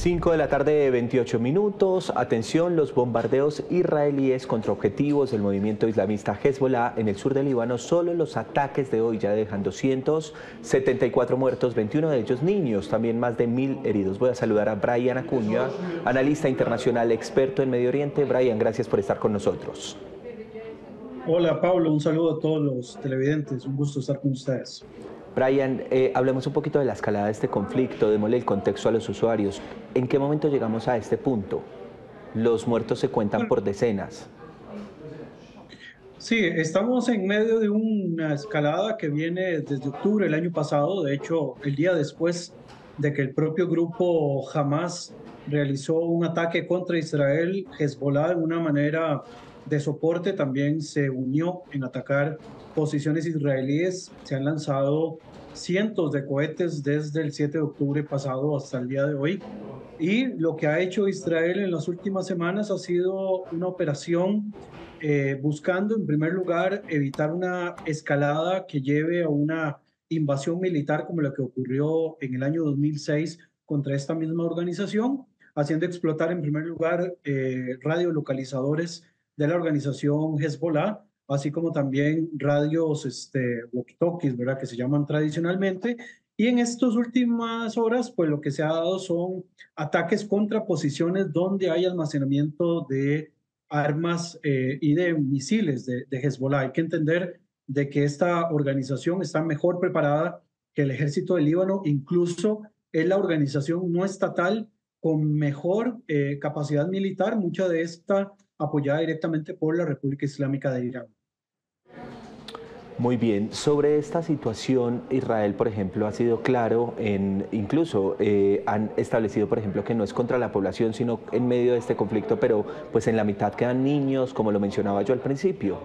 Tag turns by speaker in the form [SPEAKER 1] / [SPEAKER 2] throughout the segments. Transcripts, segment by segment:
[SPEAKER 1] 5 de la tarde, 28 minutos. Atención, los bombardeos israelíes contra objetivos del movimiento islamista Hezbollah en el sur del Líbano. Solo los ataques de hoy ya dejan 274 muertos, 21 de ellos niños, también más de 1000 heridos. Voy a saludar a Brian Acuña, analista internacional experto en Medio Oriente. Brian, gracias por estar con nosotros.
[SPEAKER 2] Hola Pablo, un saludo a todos los televidentes, un gusto estar con ustedes.
[SPEAKER 1] Brian, hablemos un poquito de la escalada de este conflicto, démosle el contexto a los usuarios. ¿En qué momento llegamos a este punto? Los muertos se cuentan por decenas.
[SPEAKER 2] Sí, estamos en medio de una escalada que viene desde octubre del año pasado. De hecho, el día después de que el propio grupo Hamas realizó un ataque contra Israel, Hezbollah, de una manera de soporte, también se unió en atacar posiciones israelíes. Se han lanzado cientos de cohetes desde el 7 de octubre pasado hasta el día de hoy. Y lo que ha hecho Israel en las últimas semanas ha sido una operación buscando, en primer lugar, evitar una escalada que lleve a una invasión militar como la que ocurrió en el año 2006 contra esta misma organización, haciendo explotar, en primer lugar, radiolocalizadores de la organización Hezbollah, así como también radios walkie-talkies, ¿verdad?, que se llaman tradicionalmente. Y en estas últimas horas, pues lo que se ha dado son ataques contra posiciones donde hay almacenamiento de armas y de misiles de Hezbollah. Hay que entender de que esta organización está mejor preparada que el ejército del Líbano, incluso es la organización no estatal con mejor capacidad militar, mucha de esta apoyada directamente por la República Islámica de Irán.
[SPEAKER 1] Muy bien, sobre esta situación, Israel, por ejemplo, ha sido claro incluso han establecido, por ejemplo, que no es contra la población, sino en medio de este conflicto, pero pues en la mitad quedan niños, como lo mencionaba yo al principio.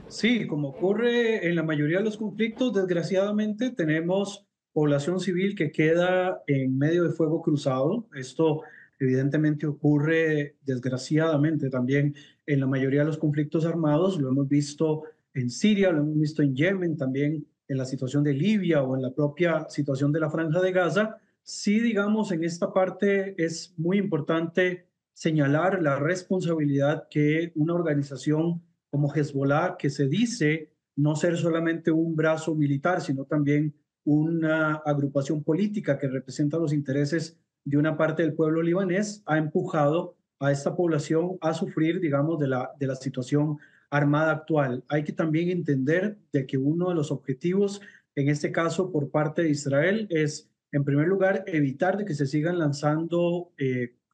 [SPEAKER 2] Sí, como ocurre en la mayoría de los conflictos, desgraciadamente tenemos población civil que queda en medio de fuego cruzado. Esto evidentemente ocurre desgraciadamente también en la mayoría de los conflictos armados. Lo hemos visto en Siria, lo hemos visto en Yemen, también en la situación de Libia o en la propia situación de la Franja de Gaza. Sí, digamos, en esta parte es muy importante señalar la responsabilidad que una organización como Hezbollah, que se dice no ser solamente un brazo militar, sino también una agrupación política que representa los intereses de una parte del pueblo libanés, ha empujado a esta población a sufrir, digamos, de la situación armada actual. Hay que también entender de que uno de los objetivos, en este caso por parte de Israel, es, en primer lugar, evitar de que se sigan lanzando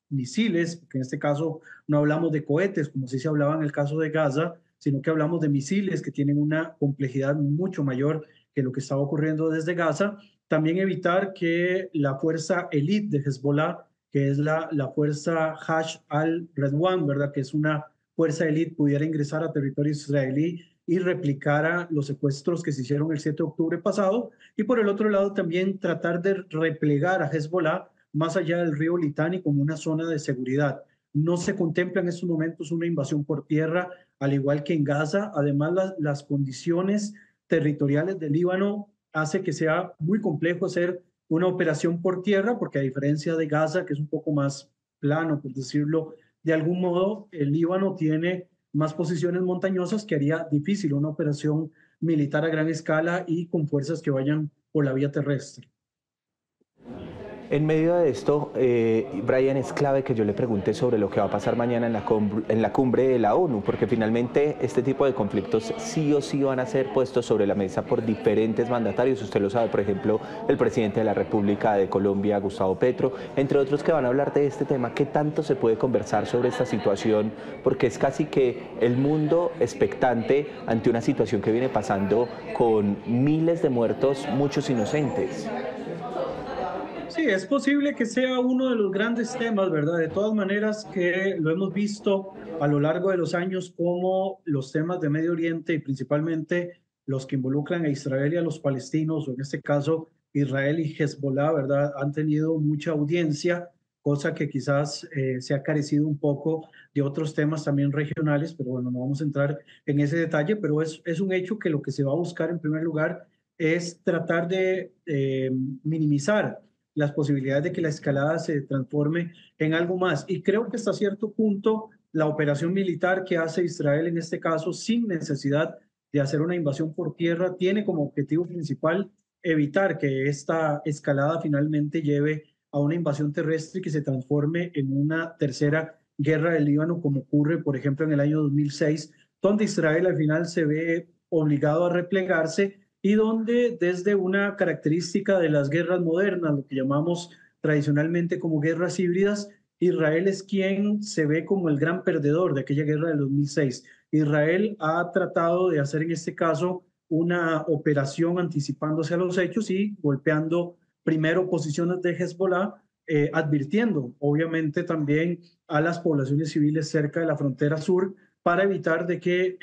[SPEAKER 2] misiles, que en este caso no hablamos de cohetes, como sí se hablaba en el caso de Gaza, sino que hablamos de misiles que tienen una complejidad mucho mayor que lo que estaba ocurriendo desde Gaza. También evitar que la fuerza elite de Hezbollah, que es la fuerza Hash al-Redwan, ¿verdad?, que es una fuerza elite, pudiera ingresar a territorio israelí y replicara los secuestros que se hicieron el 7 de octubre pasado. Y por el otro lado, también tratar de replegar a Hezbollah más allá del río Litani como una zona de seguridad. No se contempla en estos momentos una invasión por tierra, al igual que en Gaza. Además, las condiciones territoriales del Líbano hace que sea muy complejo hacer una operación por tierra, porque a diferencia de Gaza, que es un poco más plano, por decirlo de algún modo, el Líbano tiene más posiciones montañosas que haría difícil una operación militar a gran escala y con fuerzas que vayan por la vía terrestre.
[SPEAKER 1] En medio de esto, Brian, es clave que yo le pregunte sobre lo que va a pasar mañana en la cumbre de la ONU, porque finalmente este tipo de conflictos sí o sí van a ser puestos sobre la mesa por diferentes mandatarios. Usted lo sabe, por ejemplo, el presidente de la República de Colombia, Gustavo Petro, entre otros, que van a hablar de este tema. ¿Qué tanto se puede conversar sobre esta situación? Porque es casi que el mundo expectante ante una situación que viene pasando con miles de muertos, muchos inocentes.
[SPEAKER 2] Sí, es posible que sea uno de los grandes temas, ¿verdad? De todas maneras que lo hemos visto a lo largo de los años como los temas de Medio Oriente y principalmente los que involucran a Israel y a los palestinos, o en este caso Israel y Hezbollah, ¿verdad? Han tenido mucha audiencia, cosa que quizás se ha carecido un poco de otros temas también regionales, pero bueno, no vamos a entrar en ese detalle, pero es un hecho que lo que se va a buscar en primer lugar es tratar de minimizar las posibilidades de que la escalada se transforme en algo más. Y creo que hasta cierto punto la operación militar que hace Israel en este caso, sin necesidad de hacer una invasión por tierra, tiene como objetivo principal evitar que esta escalada finalmente lleve a una invasión terrestre y que se transforme en una tercera guerra del Líbano, como ocurre, por ejemplo, en el año 2006, donde Israel al final se ve obligado a replegarse y donde desde una característica de las guerras modernas, lo que llamamos tradicionalmente como guerras híbridas, Israel es quien se ve como el gran perdedor de aquella guerra del 2006. Israel ha tratado de hacer en este caso una operación anticipándose a los hechos y golpeando primero posiciones de Hezbollah, advirtiendo obviamente también a las poblaciones civiles cerca de la frontera sur para evitar de que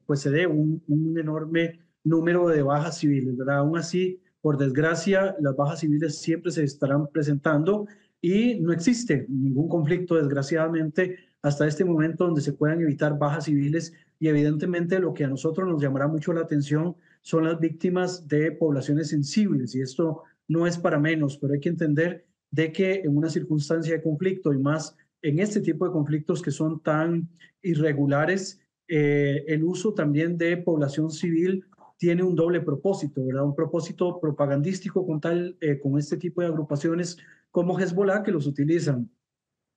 [SPEAKER 2] pues se dé un enorme número de bajas civiles, ¿verdad? Aún así, por desgracia, las bajas civiles siempre se estarán presentando y no existe ningún conflicto, desgraciadamente, hasta este momento donde se puedan evitar bajas civiles y evidentemente lo que a nosotros nos llamará mucho la atención son las víctimas de poblaciones sensibles y esto no es para menos, pero hay que entender de que en una circunstancia de conflicto y más en este tipo de conflictos que son tan irregulares, el uso también de población civil tiene un doble propósito, ¿verdad? Un propósito propagandístico con este tipo de agrupaciones como Hezbollah que los utilizan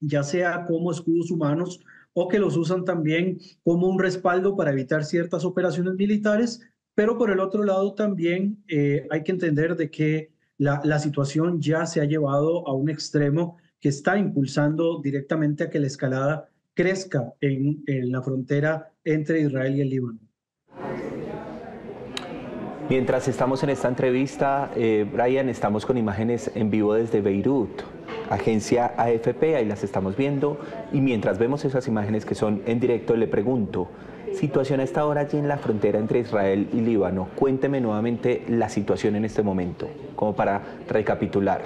[SPEAKER 2] ya sea como escudos humanos o que los usan también como un respaldo para evitar ciertas operaciones militares, pero por el otro lado también hay que entender de que la situación ya se ha llevado a un extremo que está impulsando directamente a que la escalada crezca en la frontera entre Israel y el Líbano.
[SPEAKER 1] Mientras estamos en esta entrevista, Brian, estamos con imágenes en vivo desde Beirut, agencia AFP, ahí las estamos viendo, y mientras vemos esas imágenes que son en directo, le pregunto, situación a esta hora allí en la frontera entre Israel y Líbano. Cuénteme nuevamente la situación en este momento, como para recapitular.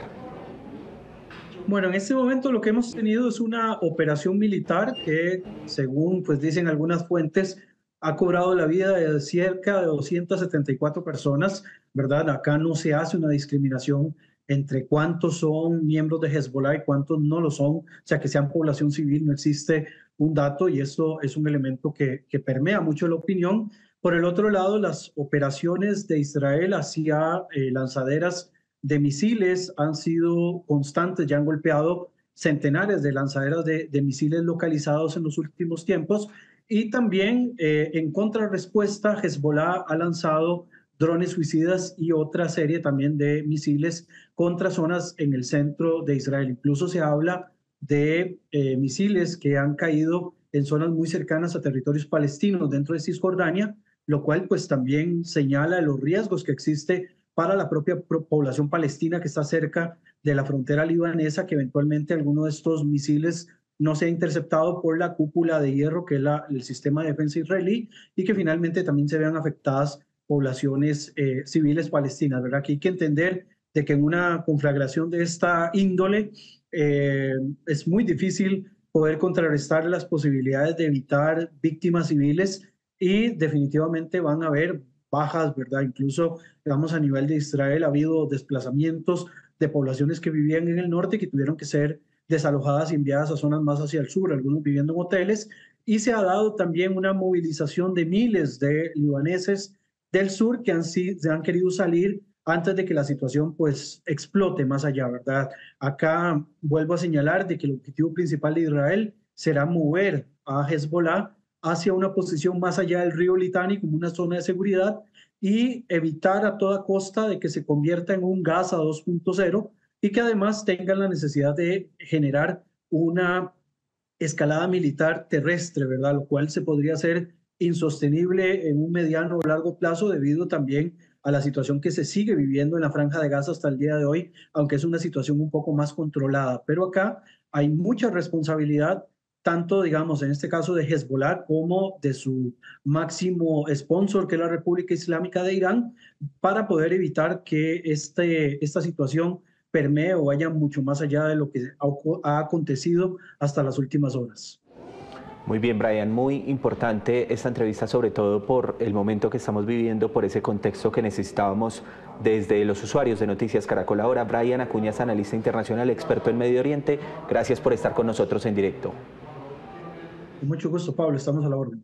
[SPEAKER 2] Bueno, en este momento lo que hemos tenido es una operación militar que, según pues dicen algunas fuentes, ha cobrado la vida de cerca de 274 personas, ¿verdad? Acá no se hace una discriminación entre cuántos son miembros de Hezbollah y cuántos no lo son, o sea, que sean población civil, no existe un dato y esto es un elemento que permea mucho la opinión. Por el otro lado, las operaciones de Israel hacia lanzaderas de misiles han sido constantes, ya han golpeado centenares de lanzaderas de misiles localizados en los últimos tiempos y también en contrarrespuesta Hezbollah ha lanzado drones suicidas y otra serie también de misiles contra zonas en el centro de Israel. Incluso se habla de misiles que han caído en zonas muy cercanas a territorios palestinos dentro de Cisjordania, lo cual pues también señala los riesgos que existe para la propia población palestina que está cerca de la frontera libanesa, que eventualmente alguno de estos misiles no sea interceptado por la cúpula de hierro, que es el sistema de defensa israelí, y que finalmente también se vean afectadas poblaciones civiles palestinas, ¿verdad? Que hay que entender de que en una conflagración de esta índole es muy difícil poder contrarrestar las posibilidades de evitar víctimas civiles y definitivamente van a haber bajas, ¿verdad? Incluso, digamos, a nivel de Israel ha habido desplazamientos de poblaciones que vivían en el norte que tuvieron que ser desalojadas y enviadas a zonas más hacia el sur, algunos viviendo en hoteles, y se ha dado también una movilización de miles de libaneses del sur que han querido salir antes de que la situación pues explote más allá, ¿verdad? Acá vuelvo a señalar de que el objetivo principal de Israel será mover a Hezbollah hacia una posición más allá del río Litani como una zona de seguridad y evitar a toda costa de que se convierta en un Gaza 2.0 y que además tengan la necesidad de generar una escalada militar terrestre, ¿verdad? Lo cual se podría hacer insostenible en un mediano o largo plazo debido también a la situación que se sigue viviendo en la Franja de Gaza hasta el día de hoy, aunque es una situación un poco más controlada. Pero acá hay mucha responsabilidad tanto, digamos, en este caso de Hezbollah como de su máximo sponsor, que es la República Islámica de Irán, para poder evitar que esta situación permee o vaya mucho más allá de lo que ha acontecido hasta las últimas horas.
[SPEAKER 1] Muy bien, Brian, muy importante esta entrevista, sobre todo por el momento que estamos viviendo, por ese contexto que necesitábamos desde los usuarios de Noticias Caracol. Ahora, Brian Acuñas, analista internacional, experto en Medio Oriente, gracias por estar con nosotros en directo.
[SPEAKER 2] Con mucho gusto, Pablo, estamos a la orden.